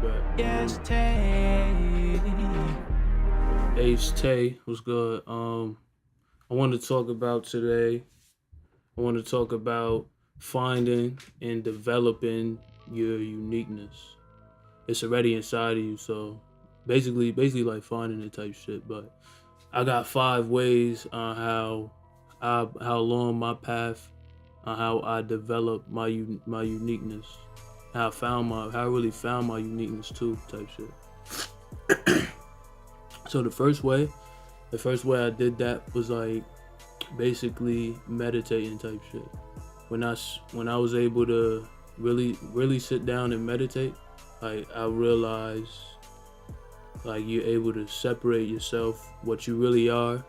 but Yes, Tay. Ace Tay was good. I want to talk about today. I want to talk about finding and developing your uniqueness. It's already inside of you, so basically like finding it type shit. But I got 5 ways on how long my path, on how I developed my uniqueness, how I really found my uniqueness too type shit. So the first way I did that was like basically meditating type shit. When I was able to really sit down and meditate, like I realized like you're able to separate yourself, what you really are,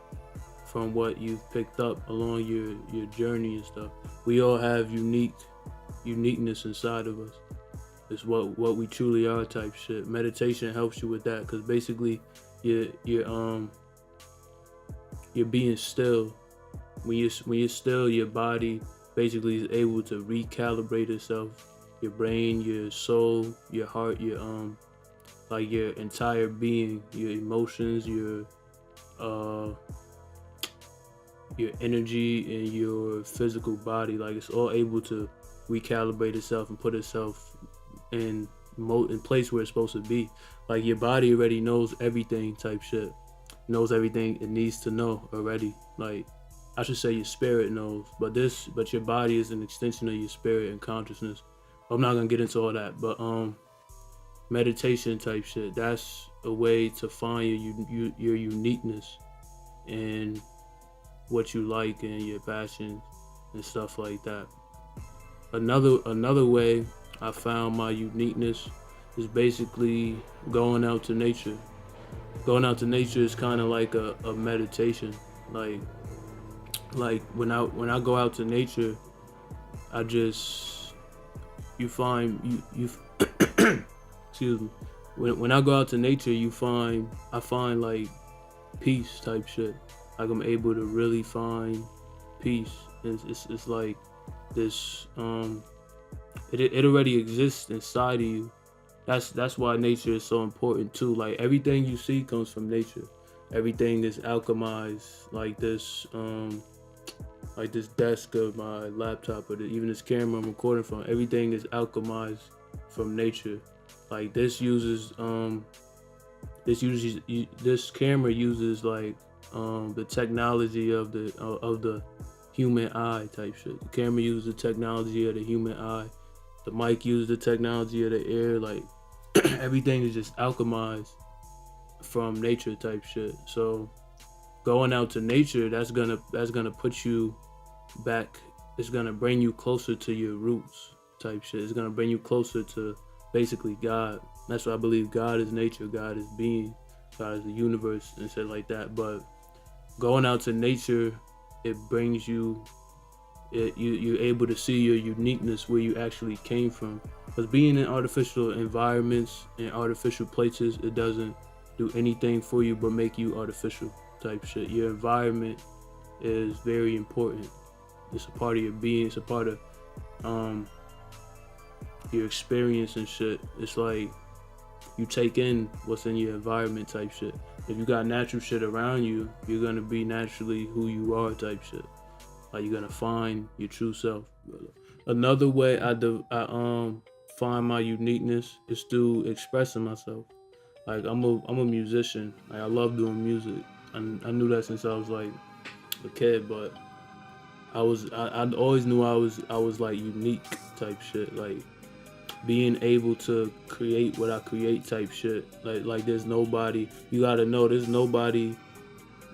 from what you've picked up along your journey and stuff. We all have uniqueness inside of us. It's what we truly are type shit. Meditation helps you with that because basically you're you're being still. When you're still, your body basically is able to recalibrate itself. Your brain, your soul, your heart, your entire being, your emotions, uh your energy and your physical body, like it's all able to recalibrate itself and put itself in place where it's supposed to be. Like your body already knows everything type shit. Knows everything it needs to know already. Like I should say your spirit knows, but your body is an extension of your spirit and consciousness. I'm not gonna get into all that, but meditation type shit. That's a way to find your uniqueness and what you like and your passions and stuff like that. Another way I found my uniqueness is basically going out to nature. Going out to nature is kind of like a meditation. Like when I go out to nature, I just you find you excuse me. When I go out to nature, I find like peace type shit. Like I'm able to really find peace. It's like this it already exists inside of you. That's why nature is so important too. Like everything you see comes from nature. Everything is alchemized. Like this desk of my laptop or even this camera I'm recording from. Everything is alchemized from nature. Like this camera uses like the technology of the human eye type shit. The camera uses the technology of the human eye. The mic uses the technology of the air. Like everything is just alchemized from nature type shit. So going out to nature, that's gonna put you back. It's gonna bring you closer to your roots type shit. It's gonna bring you closer to basically God. That's why I believe God is nature, God is being, God is the universe and shit like that. But going out to nature, it brings you're able to see your uniqueness where you actually came from. Because being in artificial environments and artificial places, it doesn't do anything for you but make you artificial type shit. Your environment is very important. It's a part of your being. It's a part of your experience and shit. It's like you take in what's in your environment type shit. If you got natural shit around you, you're gonna be naturally who you are type shit. Like you're gonna find your true self. Another way I find my uniqueness is through expressing myself. Like I'm a musician. Like I love doing music. I knew that since I was like a kid, but I always knew I was like unique type shit. Like being able to create what I create type shit. Like there's nobody, you gotta know there's nobody,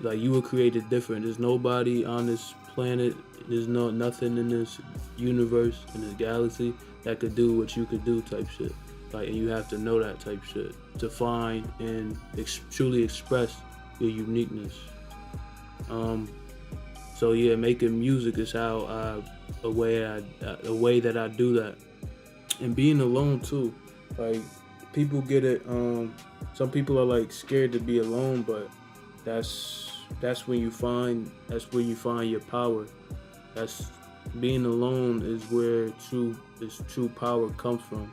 like you were created different. There's nobody on this planet, there's nothing in this universe, in this galaxy that could do what you could do type shit. Like and you have to know that type shit to find and truly express your uniqueness. So yeah, making music is a way that I do that. And being alone too. Like people get it. Some people are like scared to be alone, but that's when you find your power. That's being alone is where true power comes from.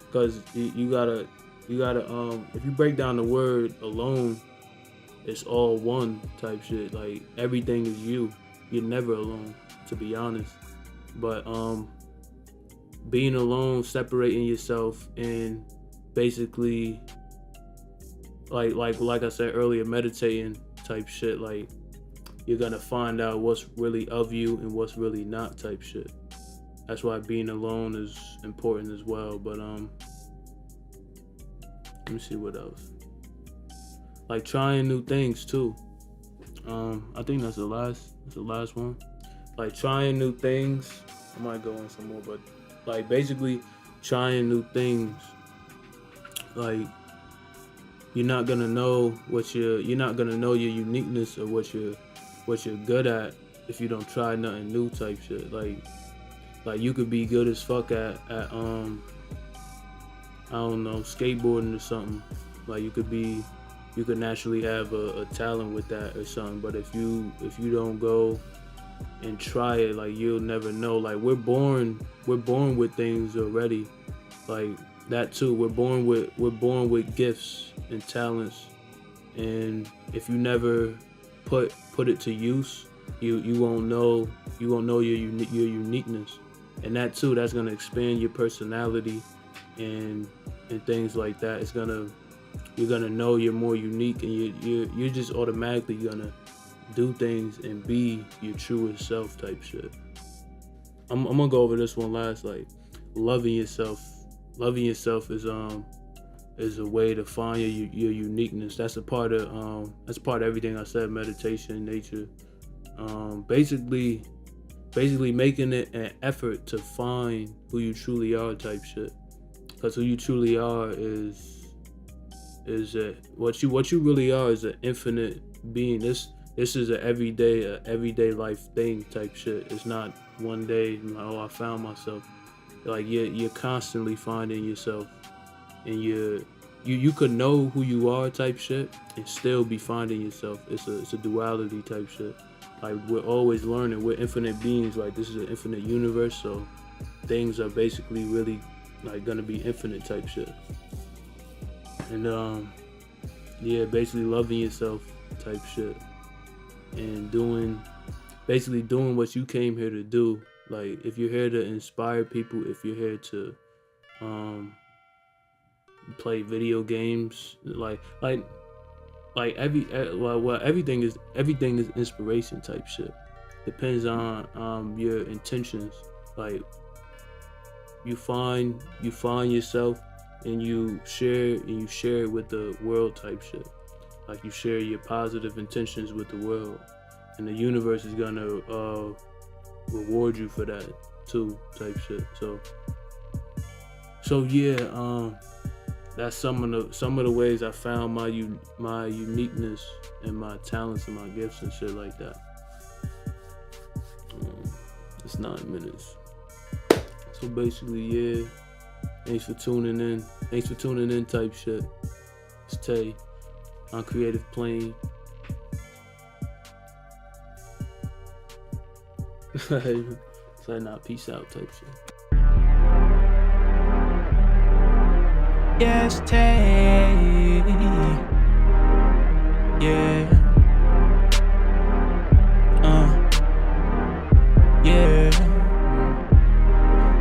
because you gotta if you break down the word alone, it's all one type shit. Like everything is you. You're never alone, to be honest. But being alone, separating yourself, and basically like I said earlier, meditating type shit, like you're gonna find out what's really of you and what's really not type shit. That's why being alone is important as well. But let me see what else. Like trying new things too. I think that's the last one. Like trying new things. I might go in some more, but like basically trying new things. Like you're not gonna know you're not gonna know your uniqueness or what you're good at if you don't try nothing new type shit. Like you could be good as fuck at I don't know, skateboarding or something. Like you could naturally have a talent with that or something. But if you don't go and try it, like you'll never know. Like we're born with things already. Like that too. We're born with gifts and talents. And if you never put it to use, you won't know your uniqueness. And that too, that's gonna expand your personality and things like that. You're gonna know you're more unique, and you're just automatically gonna do things and be your truest self type shit. I'm gonna go over this one last. Like loving yourself is a way to find your uniqueness. That's a part of everything I said. Meditation, nature, basically making it an effort to find who you truly are type shit. Because who you truly are is what you really are is an infinite being. This is an everyday life thing type shit. It's not one day like, oh, I found myself. Like you're constantly finding yourself, and you could know who you are type shit and still be finding yourself. It's a duality type shit. Like we're always learning. We're infinite beings. Like this is an infinite universe, so things are basically really like gonna be infinite type shit. And basically loving yourself type shit, and doing what you came here to do. Like if you're here to inspire people, if you're here to play video games, everything is inspiration type shit. Depends on your intentions. Like you find yourself and you share it with the world type shit. Like you share your positive intentions with the world, and the universe is gonna reward you for that too type shit. So yeah, that's some of the ways I found my uniqueness and my talents and my gifts and shit like that. It's 9 minutes. So basically, yeah. Thanks for tuning in type shit. It's Tay on Creative Plane. So nah, peace out type shit. Yes, Tay. Yeah. Yeah.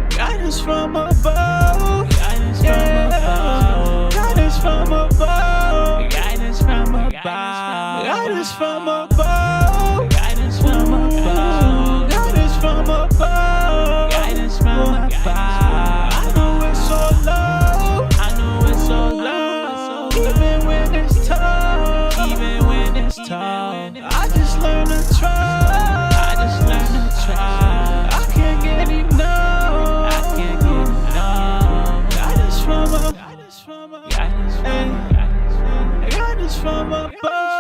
Guidance from above. Guidance from above. Guidance from above. Guidance from above. Guidance from above. Guidance from above. Guidance from above. Guidance from above. I know it's so low. I know it's so low. Even when it's tough. Even when it's tough. I just learn to try. I just learn to try. I can't get enough. I can't get enough. Guidance from above. Guidance from above. Guidance from above.